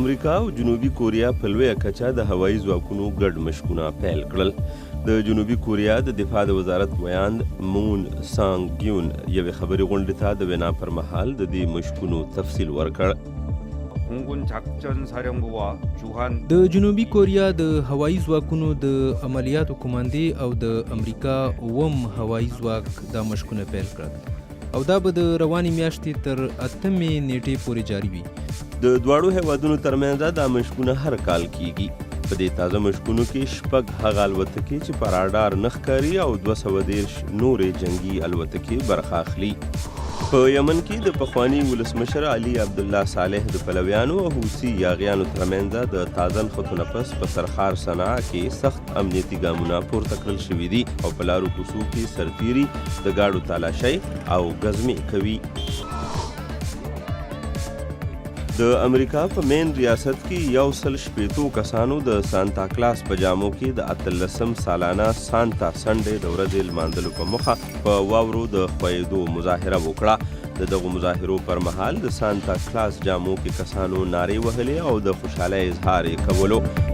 امریکا او جنوبي کوریا په لویه کچه د هوایي ځواکونو ګډ مشقونه پیل کړل. د جنوبي کوریا د دفاع د وزارت ویاند مون سانګ ګیون یوې خبري غونډې ته د وینا پر مهال د دې مشقونو تفصیل ورکړ. د جنوبي کوریا د هوایي ځواکونو د عملیاتو کمانډې او د امریکا اووم هوایي ځواک دا مشقونه پیل کړل او دا به د روانې میاشتې تر 8 نیټې پورې جاري وي. د دواړو هیوادونو ترمنځ دا مشقونه هر کال کیږي. په دې تازه مشقونو کې 6 هغه الوتکې چې په راډار نه ښکاري او 213 نورې جنگي الوتکې برخه اخلي. په یمن کې د پخواني ولسمشر علي عبدالله صالح د پلویانو او حوثي یاغیانو ترمنځ د تازه نښتو نه پس په سرخار صنعا کې سخت امنیتي ګامونه پورته کړل شوي دي او په لارو کوڅو کې سرتیري د ګاډو تالاشۍ او ګزمې کوي. د امریکا په مین ریاست کې 160 کسانو د سانتا کلاس په جامو کې د 18 سالانه سانتا سنډې د ورځې لمانځلو په موخه په واورو د خویدو مظاهره وکړه. د دغو مظاهرو پر مهال د سانتا کلاس جامو کې کسانو نارې وهلې او د خوشحالۍ اظهار یې کولو.